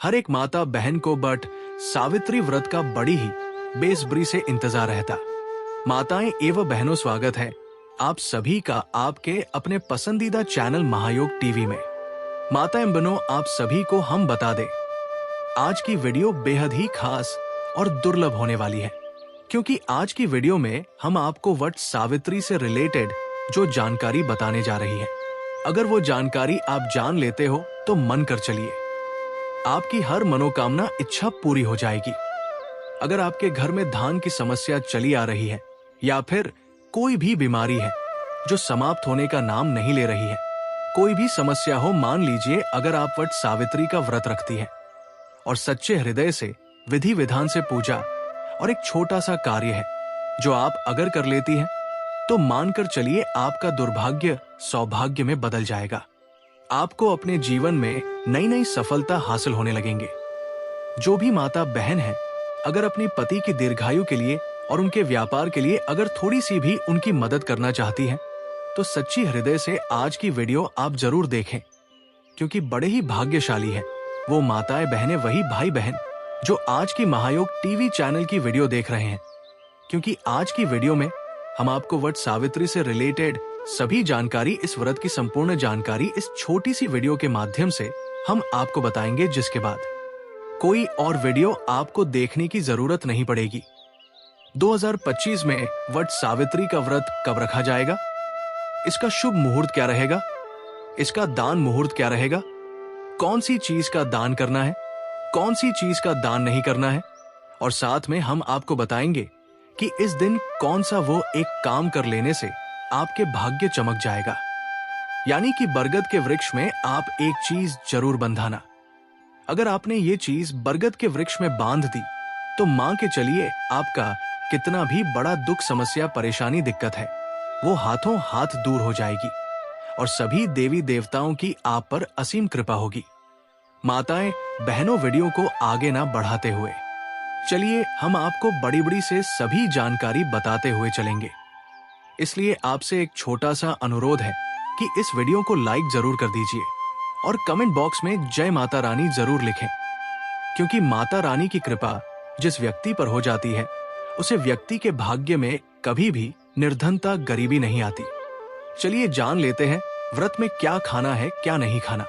हर एक माता बहन को बट सावित्री व्रत का बड़ी ही बेसब्री से इंतजार रहता। माताएं एवं बहनों, स्वागत है आप सभी का आपके अपने पसंदीदा चैनल महायोग टीवी में। माताएं बहनों, आप सभी को हम बता दें, आज की वीडियो बेहद ही खास और दुर्लभ होने वाली है, क्योंकि आज की वीडियो में हम आपको वट सावित्री से रिलेटेड जो जानकारी बताने जा रही है। अगर वो जानकारी आप जान लेते हो तो मन कर चलिए, आपकी हर मनोकामना इच्छा पूरी हो जाएगी। अगर आपके घर में धान की समस्या चली आ रही है या फिर कोई भी बीमारी है जो समाप्त होने का नाम नहीं ले रही है, कोई भी समस्या हो, मान लीजिए अगर आप वट सावित्री का व्रत रखती है और सच्चे हृदय से विधि विधान से पूजा और एक छोटा सा कार्य है जो आप अगर कर लेती हैं, तो मानकर चलिए आपका दुर्भाग्य सौभाग्य में बदल जाएगा। आपको अपने जीवन में नई नई सफलता हासिल होने लगेंगे। जो भी माता बहन है, अगर अपने पति की दीर्घायु के लिए और उनके व्यापार के लिए अगर थोड़ी सी भी उनकी मदद करना चाहती हैं, तो सच्ची हृदय से आज की वीडियो आप जरूर देखें, क्योंकि बड़े ही भाग्यशाली है वो माताएं बहनें, वही भाई बहन जो आज की महायोग टीवी चैनल की वीडियो देख रहे हैं। क्योंकि आज की वीडियो में हम आपको वट सावित्री से रिलेटेड सभी जानकारी, इस व्रत की संपूर्ण जानकारी इस छोटी सी वीडियो के माध्यम से हम आपको बताएंगे, जिसके बाद कोई और वीडियो आपको देखने की जरूरत नहीं पड़ेगी। 2025 में वट सावित्री का व्रत कब रखा जाएगा, इसका शुभ मुहूर्त क्या रहेगा, इसका दान मुहूर्त क्या रहेगा, कौन सी चीज का दान करना है, कौन सी चीज का दान नहीं करना है, और साथ में हम आपको बताएंगे कि इस दिन कौन सा वो एक काम कर लेने से आपके भाग्य चमक जाएगा। यानी कि बरगद के वृक्ष में आप एक चीज जरूर बंधाना। अगर आपने ये चीज बरगद के वृक्ष में बांध दी, तो मान के चलिए आपका कितना भी बड़ा दुख, समस्या, परेशानी, दिक्कत है, वो हाथों हाथ दूर हो जाएगी और सभी देवी देवताओं की आप पर असीम कृपा होगी। माताएं बहनों, वीडियो को आगे ना बढ़ाते हुए चलिए हम आपको बड़ी बड़ी से सभी जानकारी बताते हुए चलेंगे। इसलिए आपसे एक छोटा सा अनुरोध है कि इस वीडियो को लाइक जरूर कर दीजिए और कमेंट बॉक्स में जय माता रानी जरूर लिखें, क्योंकि माता रानी की कृपा जिस व्यक्ति पर हो जाती है, उसे व्यक्ति के भाग्य में कभी भी निर्धनता, गरीबी नहीं आती। चलिए जान लेते हैं व्रत में क्या खाना है, क्या नहीं खाना,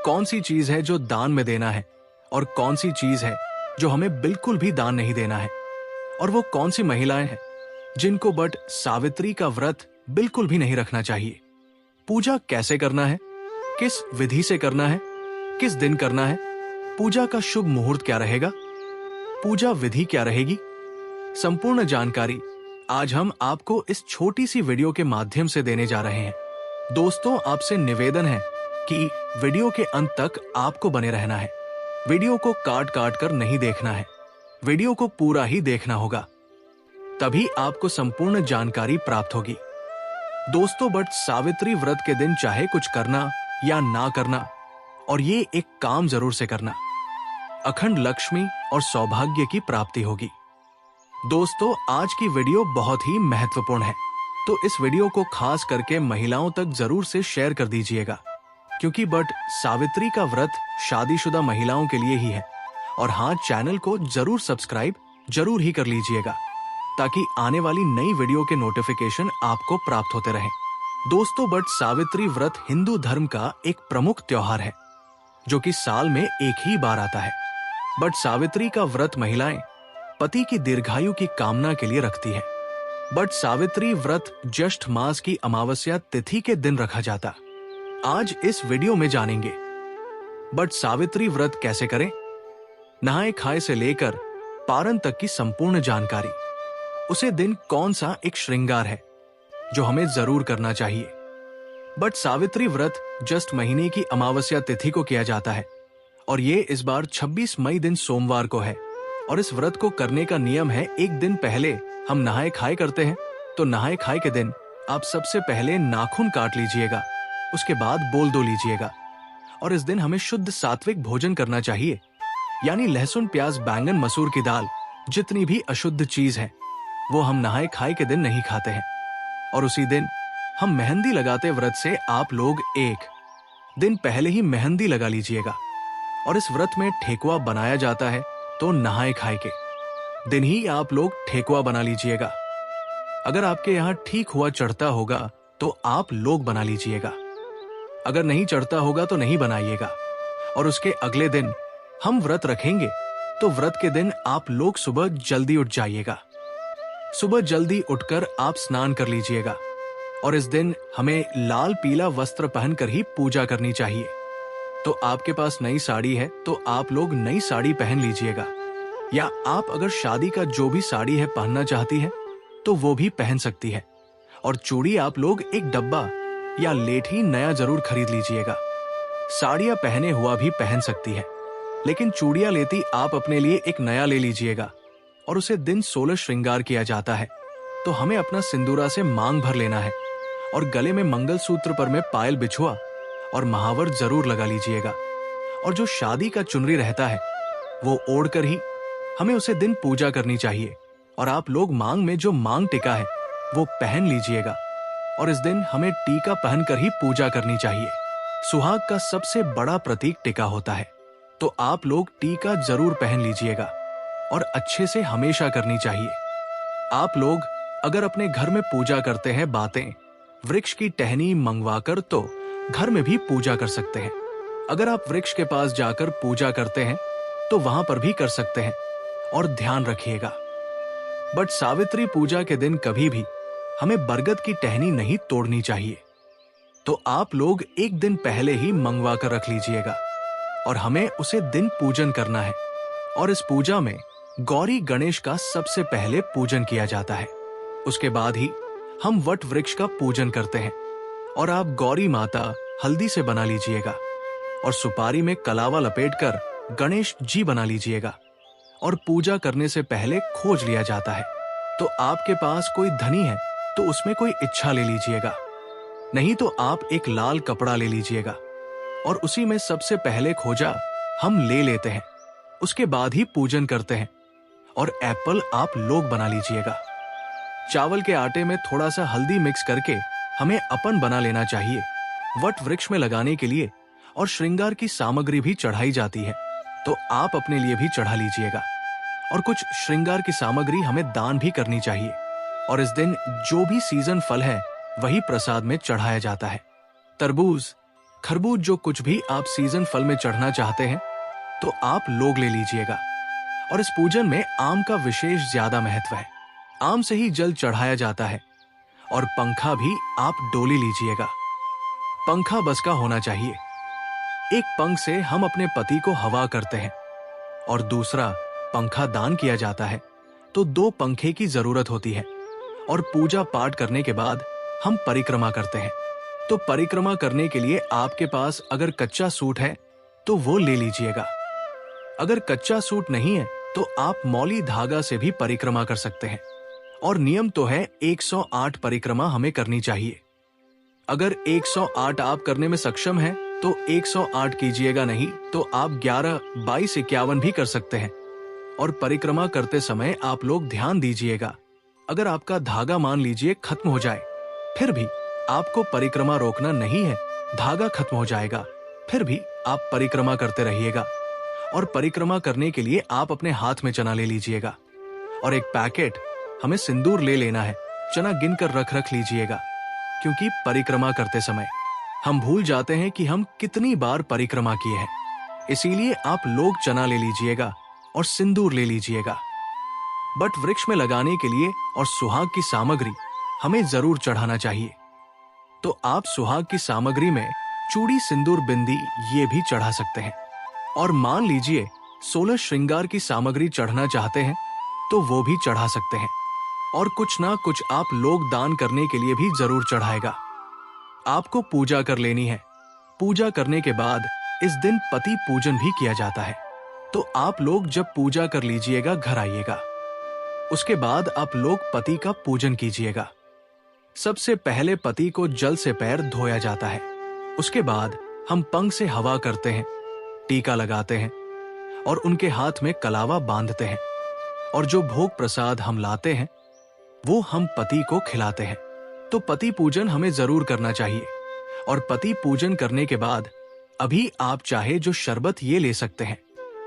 कौन सी चीज है जो दान में देना है और कौन सी चीज है जो हमें बिल्कुल भी दान नहीं देना है, और वो कौन सी महिलाएं हैं जिनको बट सावित्री का व्रत बिल्कुल भी नहीं रखना चाहिए। पूजा कैसे करना है, किस विधि से करना है, किस दिन करना है, पूजा का शुभ मुहूर्त क्या रहेगा, पूजा विधि क्या रहेगी, संपूर्ण जानकारी आज हम आपको इस छोटी सी वीडियो के माध्यम से देने जा रहे हैं। दोस्तों, आपसे निवेदन है कि वीडियो के अंत तक आपको बने रहना है। वीडियो को काट काट कर नहीं देखना है, वीडियो को पूरा ही देखना होगा, तभी आपको संपूर्ण जानकारी प्राप्त होगी। दोस्तों, बट सावित्री व्रत के दिन चाहे कुछ करना या ना करना, और ये एक काम जरूर से करना, अखंड लक्ष्मी और सौभाग्य की प्राप्ति होगी। दोस्तों, आज की वीडियो बहुत ही महत्वपूर्ण है, तो इस वीडियो को खास करके महिलाओं तक जरूर से शेयर कर दीजिएगा, क्योंकि बट सावित्री का व्रत शादीशुदा महिलाओं के लिए ही है। और हाँ, चैनल को जरूर सब्सक्राइब जरूर ही कर लीजिएगा, ताकि आने वाली नई वीडियो के नोटिफिकेशन आपको प्राप्त होते रहें। दोस्तों, बट सावित्री व्रत हिंदू धर्म का एक प्रमुख त्योहार है, जो कि साल में एक ही बार आता है। बट सावित्री का व्रत महिलाएं पति की दीर्घायु की कामना के लिए रखती है। बट सावित्री व्रत ज्येष्ठ मास की अमावस्या तिथि के दिन रखा जाता। आज इस वीडियो में जानेंगे बट सावित्री व्रत कैसे करें, नहाए खाए से लेकर पारण तक की संपूर्ण जानकारी, उसे दिन कौन सा एक श्रृंगार है जो हमें जरूर करना चाहिए। बट सावित्री व्रत ज्येष्ठ महीने की अमावस्या तिथि को किया जाता है, और ये इस बार 26 मई दिन सोमवार को है। और इस व्रत को करने का नियम है, एक दिन पहले हम नहाए खाए करते हैं, तो नहाए खाए के दिन आप सबसे पहले नाखून काट लीजिएगा, उसके बाद बोल दो लीजिएगा। और इस दिन हमें शुद्ध सात्विक भोजन करना चाहिए, यानी लहसुन, प्याज, बैंगन, मसूर की दाल, जितनी भी अशुद्ध चीज है वो हम नहाए खाए के दिन नहीं खाते हैं। और उसी दिन हम मेहंदी लगाते व्रत से आप लोग एक दिन पहले ही मेहंदी लगा लीजिएगा, और इस व्रत में ठेकुआ बनाया जाता है, तो नहाए खाए के दिन ही आप लोग ठेकुआ बना लीजिएगा। अगर आपके यहाँ ठीक हुआ चढ़ता होगा तो आप लोग बना लीजिएगा, अगर नहीं चढ़ता होगा तो नहीं बनाइएगा। और उसके अगले दिन हम व्रत रखेंगे, तो व्रत के दिन आप लोग सुबह जल्दी उठ जाइएगा। सुबह जल्दी उठकर आप स्नान कर लीजिएगा, और इस दिन हमें लाल पीला वस्त्र पहनकर ही पूजा करनी चाहिए। तो आपके पास नई साड़ी है तो आप लोग नई साड़ी पहन लीजिएगा, या आप अगर शादी का जो भी साड़ी है पहनना चाहती है तो वो भी पहन सकती है। और चूड़ी आप लोग एक डब्बा या लेठी नया जरूर खरीद लीजिएगा। साड़ियां पहने हुआ भी पहन सकती है, लेकिन चूड़ियां लेती आप अपने लिए एक नया ले लीजिएगा। और उसे दिन 16 श्रृंगार किया जाता है, तो हमें अपना सिंदूरा से मांग भर लेना है, और गले में मंगलसूत्र पर में पायल बिछुआ और महावर जरूर लगा लीजिएगा। और जो शादी का चुनरी रहता है वो ओढ़कर ही हमें उसे दिन पूजा करनी चाहिए। और आप लोग मांग में जो मांग टिका है वो पहन लीजिएगा, और इस दिन हमें टीका पहनकर ही पूजा करनी चाहिए। सुहाग का सबसे बड़ा प्रतीक टिका होता है, तो आप लोग टीका जरूर पहन लीजिएगा, और अच्छे से हमेशा करनी चाहिए। आप लोग अगर अपने घर में पूजा करते हैं बातें वृक्ष की टहनी मंगवाकर, तो घर में भी पूजा कर सकते हैं। अगर आप वृक्ष के पास जाकर पूजा करते हैं तो वहां पर भी कर सकते हैं, और ध्यान रखिएगा। बट सावित्री पूजा के दिन कभी भी हमें बरगद की टहनी नहीं तोड़नी चाहिए, तो आप लोग एक दिन पहले ही मंगवा कर रख लीजिएगा, और हमें उसे दिन पूजन करना है। और इस पूजा में गौरी गणेश का सबसे पहले पूजन किया जाता है, उसके बाद ही हम वट वृक्ष का पूजन करते हैं। और आप गौरी माता हल्दी से बना लीजिएगा, और सुपारी में कलावा लपेटकर गणेश जी बना लीजिएगा। और पूजा करने से पहले खोज लिया जाता है, तो आपके पास कोई धनी है तो उसमें कोई इच्छा ले लीजिएगा, नहीं तो आप एक लाल कपड़ा ले लीजिएगा, और उसी में सबसे पहले खोजा हम ले लेते हैं, उसके बाद ही पूजन करते हैं। और एप्पल आप लोग बना लीजिएगा। चावल के आटे में थोड़ा सा हल्दी मिक्स करके हमें अपन बना लेना चाहिए, वट वृक्ष में लगाने के लिए। और श्रृंगार की सामग्री भी चढ़ाई जाती है, तो आप अपने लिए भी चढ़ा लीजिएगा। और कुछ श्रृंगार की सामग्री हमें दान भी करनी चाहिए। और इस दिन जो भी सीजन फल है वही प्रसाद में चढ़ाया जाता है। तरबूज, खरबूज, जो कुछ भी आप सीजन फल में चढ़ना चाहते हैं तो आप लोग ले लीजिएगा। और इस पूजन में आम का विशेष ज्यादा महत्व है, आम से ही जल चढ़ाया जाता है। और पंखा भी आप डोली लीजिएगा, पंखा बस का होना चाहिए। एक पंख से हम अपने पति को हवा करते हैं, और दूसरा पंखा दान किया जाता है, तो 2 पंखे की जरूरत होती है। और पूजा पाठ करने के बाद हम परिक्रमा करते हैं, तो परिक्रमा करने के लिए आपके पास अगर कच्चा सूट है तो वो ले लीजिएगा। अगर कच्चा सूट नहीं है तो आप मौली धागा से भी परिक्रमा कर सकते हैं। और नियम तो है 108 परिक्रमा हमें करनी चाहिए। अगर 108 आप करने में सक्षम हैं तो 108 कीजिएगा, नहीं तो आप 11, 22, 51 भी कर सकते हैं। और परिक्रमा करते समय आप लोग ध्यान दीजिएगा, अगर आपका धागा मान लीजिए खत्म हो जाए, फिर भी आपको परिक्रमा रोकना नहीं है, धागा खत्म हो जाएगा, फिर भी आप परिक्रमा करते रहिएगा। और परिक्रमा करने के लिए आप अपने हाथ में चना ले लीजिएगा, और एक पैकेट हमें सिंदूर ले लेना है। चना गिनकर रख लीजिएगा, क्योंकि परिक्रमा करते समय हम भूल जाते हैं कि हम कितनी बार परिक्रमा किए हैं। इसीलिए आप लोग चना ले लीजिएगा और सिंदूर ले लीजिएगा। बट वृक्ष में लगाने के लिए और सुहाग की सामग्री हमें जरूर चढ़ाना चाहिए, तो आप सुहाग की सामग्री में चूड़ी, सिंदूर, बिंदी ये भी चढ़ा सकते हैं। और मान लीजिए 16 श्रृंगार की सामग्री चढ़ना चाहते हैं तो वो भी चढ़ा सकते हैं। और कुछ ना कुछ आप लोग दान करने के लिए भी जरूर चढ़ाएगा। आपको पूजा कर लेनी है। पूजा करने के बाद इस दिन पति पूजन भी किया जाता है, तो आप लोग जब पूजा कर लीजिएगा घर आइएगा। उसके बाद आप लोग पति का पूजन कीजिएगा। सबसे पहले पति को जल से पैर धोया जाता है, उसके बाद हम पंख से हवा करते हैं, टीका लगाते हैं और उनके हाथ में कलावा बांधते हैं। और जो भोग प्रसाद हम लाते हैं वो हम पति को खिलाते हैं। तो पति पूजन हमें जरूर करना चाहिए। और पति पूजन करने के बाद अभी आप चाहे जो शरबत ये ले सकते हैं।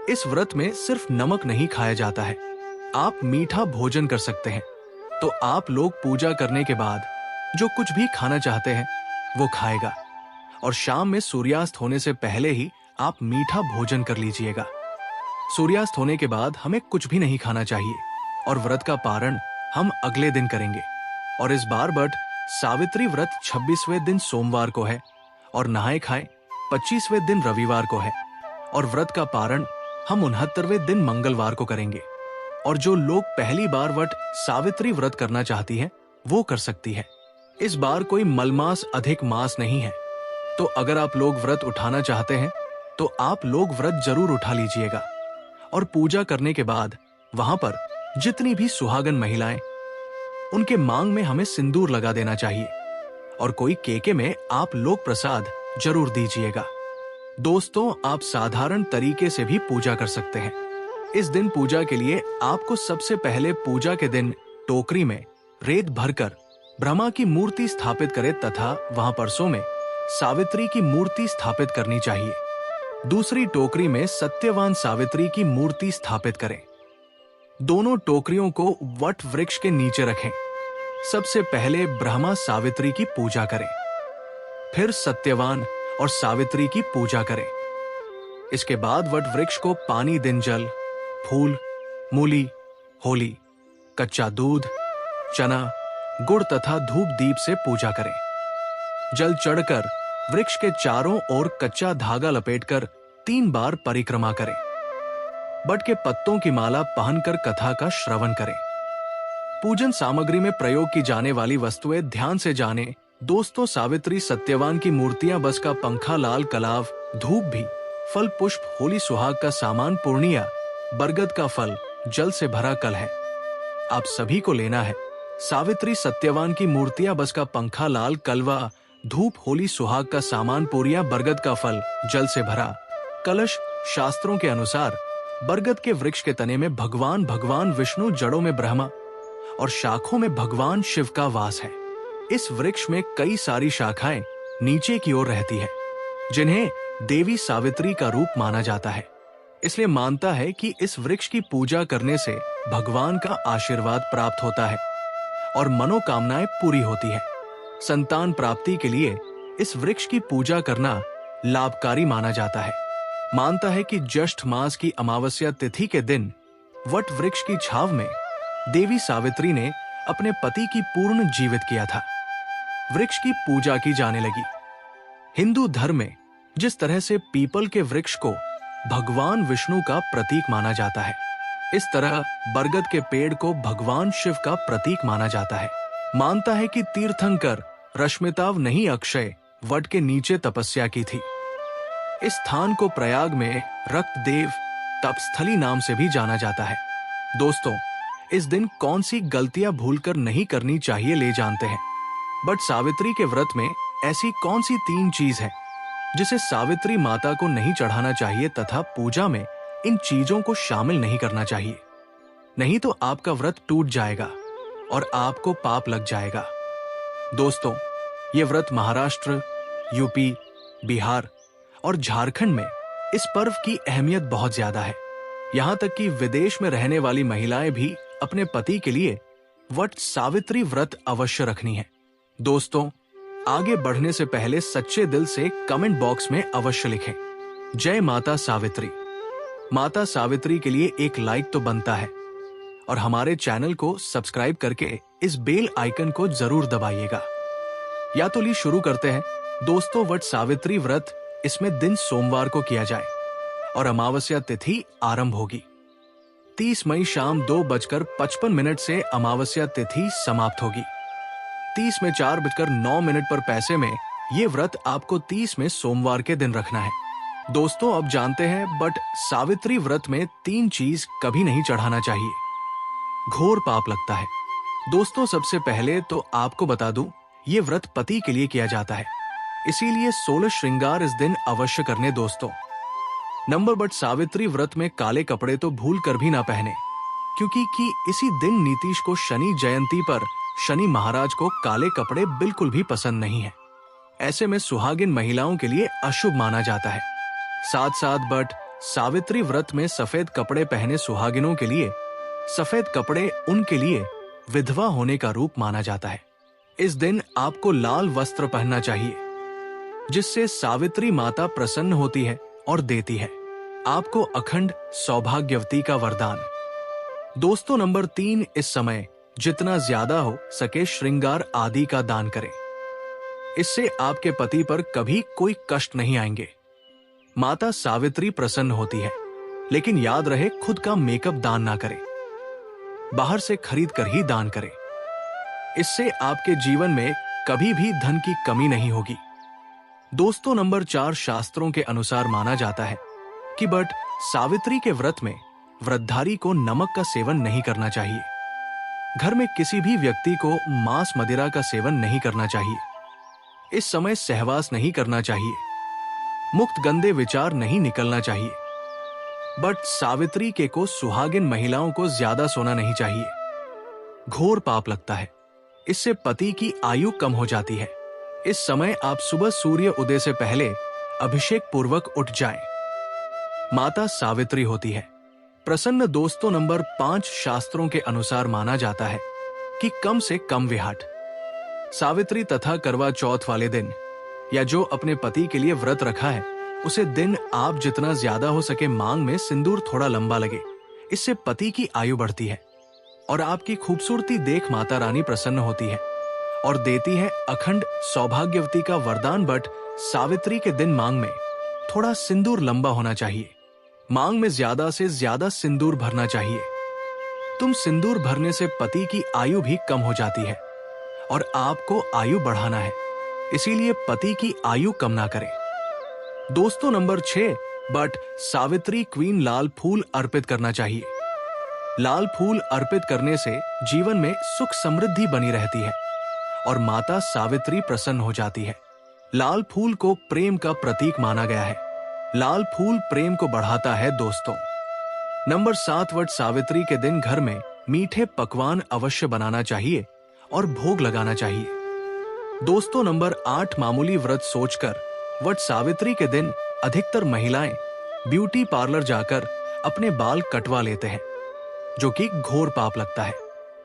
इस व्रत में सिर्फ नमक नहीं खाया जाता है, आप मीठा भोजन कर सकते हैं। तो आप लोग पूजा करने के बाद जो कुछ भी खाना चाहते हैं वो खाएगा, और शाम में सूर्यास्त होने से पहले ही आप मीठा भोजन कर लीजिएगा। सूर्यास्त होने के बाद हमें कुछ भी नहीं खाना चाहिए, और व्रत का पारण हम अगले दिन करेंगे। और इस बार बट सावित्री व्रत 26वें दिन सोमवार को है, और नहाए खाए 25वें दिन रविवार को है, और व्रत का पारण हम 69वें दिन मंगलवार को करेंगे। और जो लोग पहली बार वट सावित्री व्रत करना चाहती हैं, वो कर सकती है। इस बार कोई मलमास अधिक मास नहीं है, तो अगर आप लोग व्रत उठाना चाहते हैं तो आप लोग व्रत जरूर उठा लीजिएगा। और पूजा करने के बाद वहां पर जितनी भी सुहागन महिलाएं, उनके मांग में हमें सिंदूर लगा देना चाहिए, और कोई केके में आप लोग प्रसाद जरूर दीजिएगा। दोस्तों, आप साधारण तरीके से भी पूजा कर सकते हैं। इस दिन पूजा के लिए आपको सबसे पहले पूजा के दिन टोकरी में रेत भरकर ब्रह्मा की मूर्ति स्थापित करें तथा वहां परसों में सावित्री की मूर्ति स्थापित करनी चाहिए। दूसरी टोकरी में सत्यवान सावित्री की मूर्ति स्थापित करें। दोनों टोकरियों को वट वृक्ष के नीचे रखें। सबसे पहले ब्रह्मा सावित्री की पूजा करें, फिर सत्यवान और सावित्री की पूजा करें। इसके बाद वट वृक्ष को पानी, दिन जल, फूल, मूली, होली, कच्चा दूध, चना, गुड़ तथा धूप दीप से पूजा करें। जल चढ़कर वृक्ष के चारों ओर कच्चा धागा लपेटकर 3 बार परिक्रमा करें। बट के पत्तों की माला पहनकर कथा का श्रवण करें। पूजन सामग्री में प्रयोग की जाने वाली वस्तुएं ध्यान से जानें। दोस्तों, सावित्री सत्यवान की मूर्तियां, बस का पंखा, लाल कलाव, धूप भी, फल पुष्प, होली सुहाग का सामान, पूर्णिया, बरगद का फल, जल से भरा कल है, आप सभी को लेना है। सावित्री सत्यवान की मूर्तियां, बस का पंखा, लाल कलवा, धूप, होली सुहाग का सामान, पूरिया, बरगद का फल, जल से भरा कलश। शास्त्रों के अनुसार बरगद के वृक्ष के तने में भगवान विष्णु, जड़ों में ब्रह्मा और शाखों में भगवान शिव का वास है। इस वृक्ष में कई सारी शाखाएं नीचे की ओर रहती है, जिन्हें देवी सावित्री का रूप माना जाता है। इसलिए मानता है कि इस वृक्ष की पूजा करने से भगवान का आशीर्वाद प्राप्त होता है और मनोकामनाएं पूरी होती है। संतान प्राप्ति के लिए इस वृक्ष की पूजा करना लाभकारी माना जाता है। मानता है कि ज्येष्ठ मास की अमावस्या तिथि के दिन वट वृक्ष की छाव में देवी सावित्री ने अपने पति की पूर्ण जीवित किया था। वृक्ष की पूजा की जाने लगी। हिंदू धर्म में जिस तरह से पीपल के वृक्ष को भगवान विष्णु का प्रतीक माना जाता है, इस तरह बरगद के पेड़ को भगवान शिव का प्रतीक माना जाता है। मानता है कि तीर्थंकर रश्मिताव नहीं, अक्षय वट के नीचे तपस्या की थी। इस स्थान को प्रयाग में रक्तदेव तपस्थली नाम से भी जाना जाता है। दोस्तों, इस दिन कौन सी गलतियां भूलकर नहीं करनी चाहिए ले जानते हैं। बट सावित्री के व्रत में ऐसी कौन सी 3 चीज है जिसे सावित्री माता को नहीं चढ़ाना चाहिए तथा पूजा में इन चीजों को शामिल नहीं करना चाहिए, नहीं तो आपका व्रत टूट जाएगा और आपको पाप लग जाएगा। दोस्तों, ये व्रत महाराष्ट्र, यूपी, बिहार और झारखंड में इस पर्व की अहमियत बहुत ज्यादा है। यहाँ तक कि विदेश में रहने वाली महिलाएं भी अपने पति के लिए वट सावित्री व्रत अवश्य रखनी है। दोस्तों, आगे बढ़ने से पहले सच्चे दिल से कमेंट बॉक्स में अवश्य लिखें, जय माता सावित्री। माता सावित्री के लिए एक लाइक तो बनता है, और हमारे चैनल को सब्सक्राइब करके इस बेल आइकन को जरूर दबाइएगा। या तो ली शुरू करते हैं। दोस्तों, वट सावित्री व्रत, इसमें दिन सोमवार को किया जाए और अमावस्या तिथि आरंभ होगी। 30 मई शाम 2:55 से अमावस्या तिथि समाप्त होगी। 30 में 4:09 पर पैसे में ये व्रत आपको 30 में सोमवार के दिन रखना है। दोस्तों, अब जानते हैं बट सावित्री व्रत में 3 चीज कभी नहीं चढ़ाना चाहिए, घोर पाप लगता है। दोस्तों, सबसे पहले तो आपको बता दूं, ये व्रत पति के लिए किया जाता है, इसीलिए 16 श्रृंगार इस दिन अवश्य करने। दोस्तों, नंबर बट सावित्री व्रत में काले कपड़े तो भूल कर भी ना पहने, क्योंकि इसी दिन नीतीश को शनि जयंती पर शनि महाराज को काले कपड़े बिल्कुल भी पसंद नहीं है। ऐसे में सुहागिन महिलाओं के लिए अशुभ माना जाता है। साथ साथ बट सावित्री व्रत में सफेद कपड़े पहने सुहागिनों के लिए, सफेद कपड़े उनके लिए विधवा होने का रूप माना जाता है। इस दिन आपको लाल वस्त्र पहनना चाहिए, जिससे सावित्री माता प्रसन्न होती है और देती है आपको अखंड सौभाग्यवती का वरदान। दोस्तों, नंबर 3, इस समय जितना ज्यादा हो सके श्रृंगार आदि का दान करें। इससे आपके पति पर कभी कोई कष्ट नहीं आएंगे। माता सावित्री प्रसन्न होती है, लेकिन याद रहे खुद का मेकअप दान ना करें, बाहर से खरीद कर ही दान करें। इससे आपके जीवन में कभी भी धन की कमी नहीं होगी। दोस्तों, नंबर 4, शास्त्रों के अनुसार माना जाता है कि बट सावित्री के व्रत में व्रतधारी को नमक का सेवन नहीं करना चाहिए। घर में किसी भी व्यक्ति को मांस मदिरा का सेवन नहीं करना चाहिए। इस समय सहवास नहीं करना चाहिए, मुक्त गंदे विचार नहीं निकलना चाहिए। बट सावित्री के को सुहागिन महिलाओं को ज्यादा सोना नहीं चाहिए। घोर पाप लगता है, इससे पति की आयु कम हो जाती है। इस समय आप सुबह सूर्य उदय से पहले अभिषेक पूर्वक उठ जाएं। माता सावित्री होती है प्रसन्न। दोस्तों, नंबर 5, शास्त्रों के अनुसार माना जाता है कि कम से कम विहाट सावित्री तथा करवा चौथ वाले दिन, या जो अपने पति के लिए व्रत रखा है, उसे दिन आप जितना ज्यादा हो सके मांग में सिंदूर थोड़ा लंबा लगे। इससे पति की आयु बढ़ती है और आपकी खूबसूरती देख माता रानी प्रसन्न होती है और देती है अखंड सौभाग्यवती का वरदान। बट सावित्री के दिन मांग में थोड़ा सिंदूर लंबा होना चाहिए। मांग में ज्यादा से ज्यादा सिंदूर भरना चाहिए। तुम सिंदूर भरने से पति की आयु भी कम हो जाती है और आपको आयु बढ़ाना है, इसीलिए पति की आयु कम ना करें। दोस्तों, नंबर 6, बट सावित्री क्वीन लाल फूल अर्पित करना चाहिए। लाल फूल अर्पित करने से जीवन में सुख समृद्धि बनी रहती है और माता सावित्री प्रसन्न हो जाती है। लाल फूल को प्रेम का प्रतीक माना गया है। लाल फूल प्रेम को बढ़ाता है। दोस्तों, नंबर 7, वट सावित्री के दिन घर में मीठे पकवान अवश्य बनाना चाहिए और भोग लगाना चाहिए। दोस्तों, नंबर 8, मामूली व्रत सोचकर वट सावित्री के दिन अधिकतर महिलाएं ब्यूटी पार्लर जाकर अपने बाल कटवा लेते हैं, जो कि घोर पाप लगता है।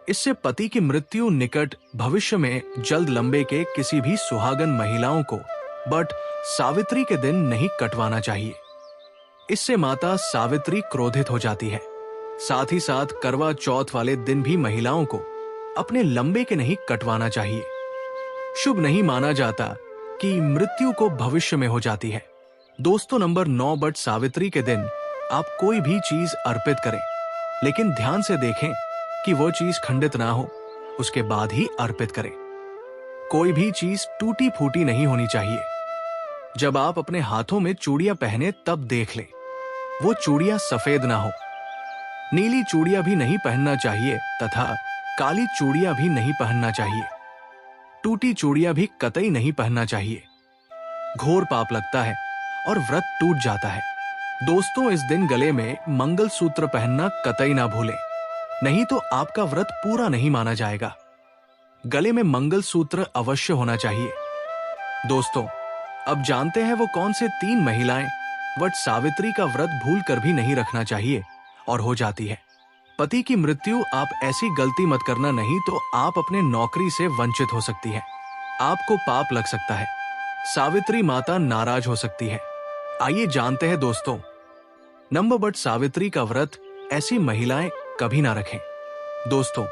इससे पति की मृत्यु निकट भविष्य में जल्द लंबे के किसी भी सुहागन महिलाओं को बट सावित्री के दिन नहीं कटवाना चाहिए। इससे माता सावित्री क्रोधित हो जाती है। साथ ही साथ करवा चौथ वाले दिन भी महिलाओं को अपने लंबे के नहीं कटवाना चाहिए। शुभ नहीं माना जाता कि मृत्यु को भविष्य में हो जाती है। दोस्तों, नंबर 9, बट सावित्री के दिन आप कोई भी चीज अर्पित करें, लेकिन ध्यान से देखें कि वो चीज खंडित ना हो, उसके बाद ही अर्पित करें। कोई भी चीज टूटी फूटी नहीं होनी चाहिए। जब आप अपने हाथों में चूड़ियां पहने तब देख लें वो चूड़ियां सफेद ना हो। नीली चूड़ियां भी नहीं पहनना चाहिए तथा काली चूड़ियां भी नहीं पहनना चाहिए। टूटी चूड़ियां भी कतई नहीं पहनना चाहिए। घोर पाप लगता है और व्रत टूट जाता है। दोस्तों, इस दिन गले में मंगलसूत्र पहनना कतई ना भूलें, नहीं तो आपका व्रत पूरा नहीं माना जाएगा। गले में मंगलसूत्र अवश्य होना चाहिए। दोस्तों, अब जानते हैं वो कौन से 3 महिलाएं वट सावित्री का व्रत भूल कर भी नहीं रखना चाहिए और हो जाती है। पति की मृत्यु, आप ऐसी गलती मत करना, नहीं तो आप अपने नौकरी से वंचित हो सकती है, आपको पाप लग सकता है, सावित्री माता नाराज हो सकती है। आइए जानते हैं दोस्तों, नंबर बट सावित्री का व्रत ऐसी महिलाएं कभी ना रखें। दोस्तों,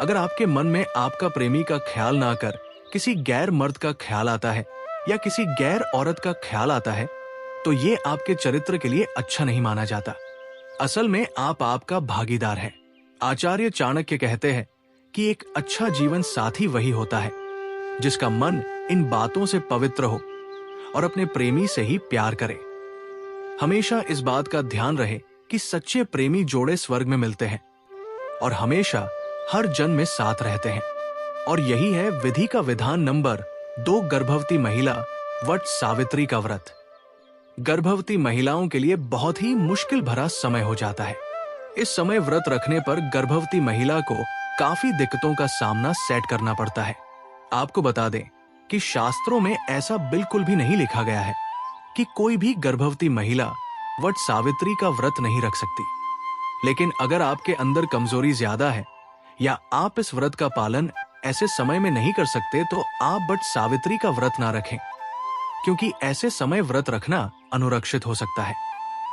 अगर आपके मन में आपका प्रेमी का ख्याल ना कर किसी गैर मर्द का ख्याल आता है या किसी गैर औरत का ख्याल आता है, तो ये आपके चरित्र के लिए अच्छा नहीं माना जाता। असल में आप आपका भागीदार है। आचार्य चाणक्य कहते हैं कि एक अच्छा जीवन साथी वही होता है जिसका मन इन बातों से पवित्र हो और अपने प्रेमी से ही प्यार करे। हमेशा इस बात का ध्यान रहे कि सच्चे प्रेमी जोड़े स्वर्ग में मिलते हैं और हमेशा हर जन्म में साथ रहते हैं। और यही है विधि का विधान नंबर 2, गर्भवती महिला वट सावित्री का व्रत। गर्भवती महिलाओं के लिए बहुत ही मुश्किल भरा समय हो जाता है। इस समय व्रत रखने पर गर्भवती महिला को काफी दिक्कतों का सामना सेट करना पड़ता है। आपको बता दें कि शास्त्रों में ऐसा बिल्कुल भी नहीं लिखा गया है कि कोई भी गर्भवती महिला वट सावित्री का व्रत नहीं रख सकती। लेकिन अगर आपके अंदर कमजोरी ज्यादा है या आप इस व्रत का पालन ऐसे समय में नहीं कर सकते तो आप वट सावित्री का व्रत ना रखें, क्योंकि ऐसे समय व्रत रखना अनुरक्षित हो सकता है।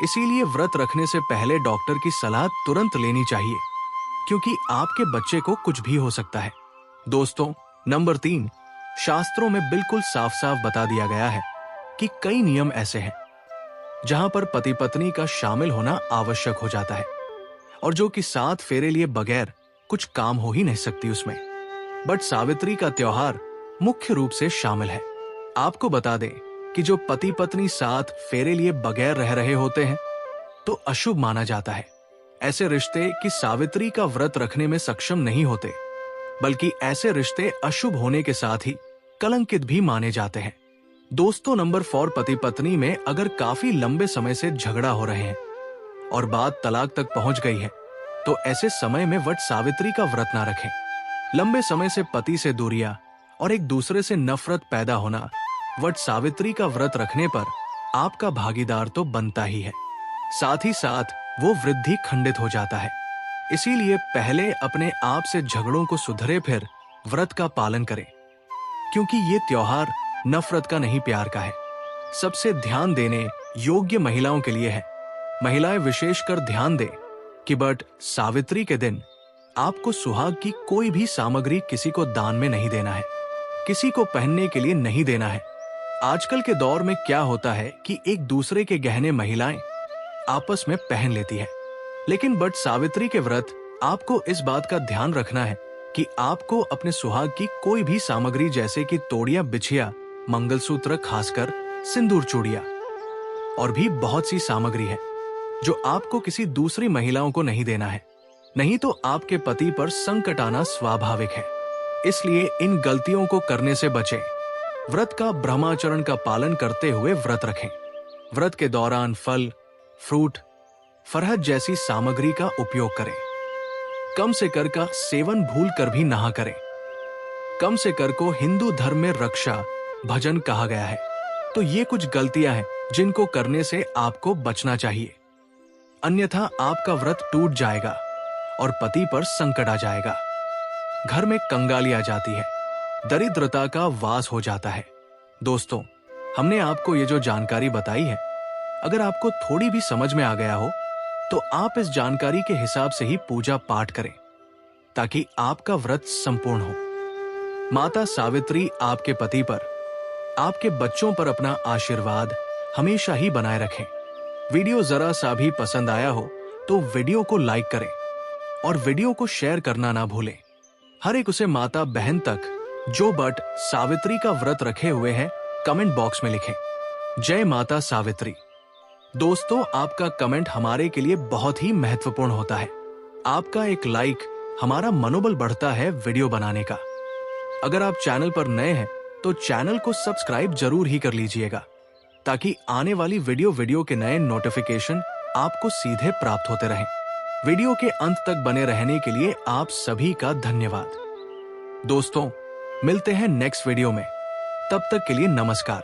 इसीलिए व्रत रखने से पहले डॉक्टर की सलाह तुरंत लेनी चाहिए, क्योंकि आपके बच्चे को कुछ भी हो सकता है। दोस्तों, नंबर 3, शास्त्रों में बिल्कुल साफ साफ बता दिया गया है कि कई नियम ऐसे हैं जहां पर पति पत्नी का शामिल होना आवश्यक हो जाता है और जो कि 7 फेरे लिए बगैर कुछ काम हो ही नहीं सकती उसमें। बट सावित्री का त्योहार मुख्य रूप से शामिल है। आपको बता दें कि जो पति पत्नी 7 फेरे लिए बगैर रह रहे होते हैं तो अशुभ माना जाता है। ऐसे रिश्ते कि सावित्री का व्रत रखने में सक्षम नहीं होते, बल्कि ऐसे रिश्ते अशुभ होने के साथ ही कलंकित भी माने जाते हैं। दोस्तों, नंबर 4, पति पत्नी में अगर काफी लंबे समय से झगड़ा हो रहे हैं और बात तलाक तक पहुंच गई है तो ऐसे समय में वट सावित्री का व्रत ना रखें। लंबे समय से पति से दूरियां और एक दूसरे से नफरत पैदा होना वट सावित्री का व्रत रखने पर आपका भागीदार तो बनता ही है, साथ ही साथ वो वृद्धि खंडित हो जाता है। इसीलिए पहले अपने आप से झगड़ों को सुधरे फिर व्रत का पालन करें, क्योंकि ये त्योहार नफरत का नहीं प्यार का है। सबसे ध्यान देने योग्य महिलाओं के लिए है। महिलाएं विशेषकर ध्यान दें कि बट सावित्री के दिन आपको सुहाग की कोई भी सामग्री किसी को दान में नहीं देना है, किसी को पहनने के लिए नहीं देना है। आजकल के दौर में क्या होता है कि एक दूसरे के गहने महिलाएं आपस में पहन लेती है, लेकिन बट सावित्री के व्रत आपको इस बात का ध्यान रखना है कि आपको अपने सुहाग की कोई भी सामग्री जैसे कि तोड़िया, बिछिया, मंगलसूत्र, खासकर सिंदूर, चूड़िया और भी बहुत सी सामग्री है जो आपको किसी दूसरी महिलाओं को नहीं देना है, नहीं तो आपके पति पर संकट आना स्वाभाविक है। इसलिए इन गलतियों को करने से बचें। व्रत का ब्रह्माचरण का पालन करते हुए व्रत रखें। व्रत के दौरान फल, फ्रूट, फरहद जैसी सामग्री का उपयोग करें। कम से कर का सेवन भूल कर भी ना करें। कम से कर को हिंदू धर्म में रक्षा भजन कहा गया है, तो ये कुछ गलतियां हैं जिनको करने से आपको बचना चाहिए, अन्यथा आपका व्रत टूट जाएगा और पति पर संकट आ जाएगा। घर में कंगाली आ जाती है, दरिद्रता का वास हो जाता है। दोस्तों, हमने आपको ये जो जानकारी बताई है, अगर आपको थोड़ी भी समझ में आ गया हो तो आप इस जानकारी के हिसाब से ही पूजा पाठ करें ताकि आपका व्रत संपूर्ण हो। माता सावित्री आपके पति पर, आपके बच्चों पर अपना आशीर्वाद हमेशा ही बनाए रखें। वीडियो जरा सा भी पसंद आया हो तो वीडियो को लाइक करें और वीडियो को शेयर करना ना भूलें। हर एक उसे माता बहन तक जो बट सावित्री का व्रत रखे हुए हैं कमेंट बॉक्स में लिखें, जय माता सावित्री। दोस्तों, आपका कमेंट हमारे के लिए बहुत ही महत्वपूर्ण होता है। आपका एक लाइक हमारा मनोबल बढ़ता है वीडियो बनाने का। अगर आप चैनल पर नए हैं तो चैनल को सब्सक्राइब जरूर ही कर लीजिएगा ताकि आने वाली वीडियो के नए नोटिफिकेशन आपको सीधे प्राप्त होते रहें। वीडियो के अंत तक बने रहने के लिए आप सभी का धन्यवाद। दोस्तों, मिलते हैं नेक्स्ट वीडियो में। तब तक के लिए नमस्कार।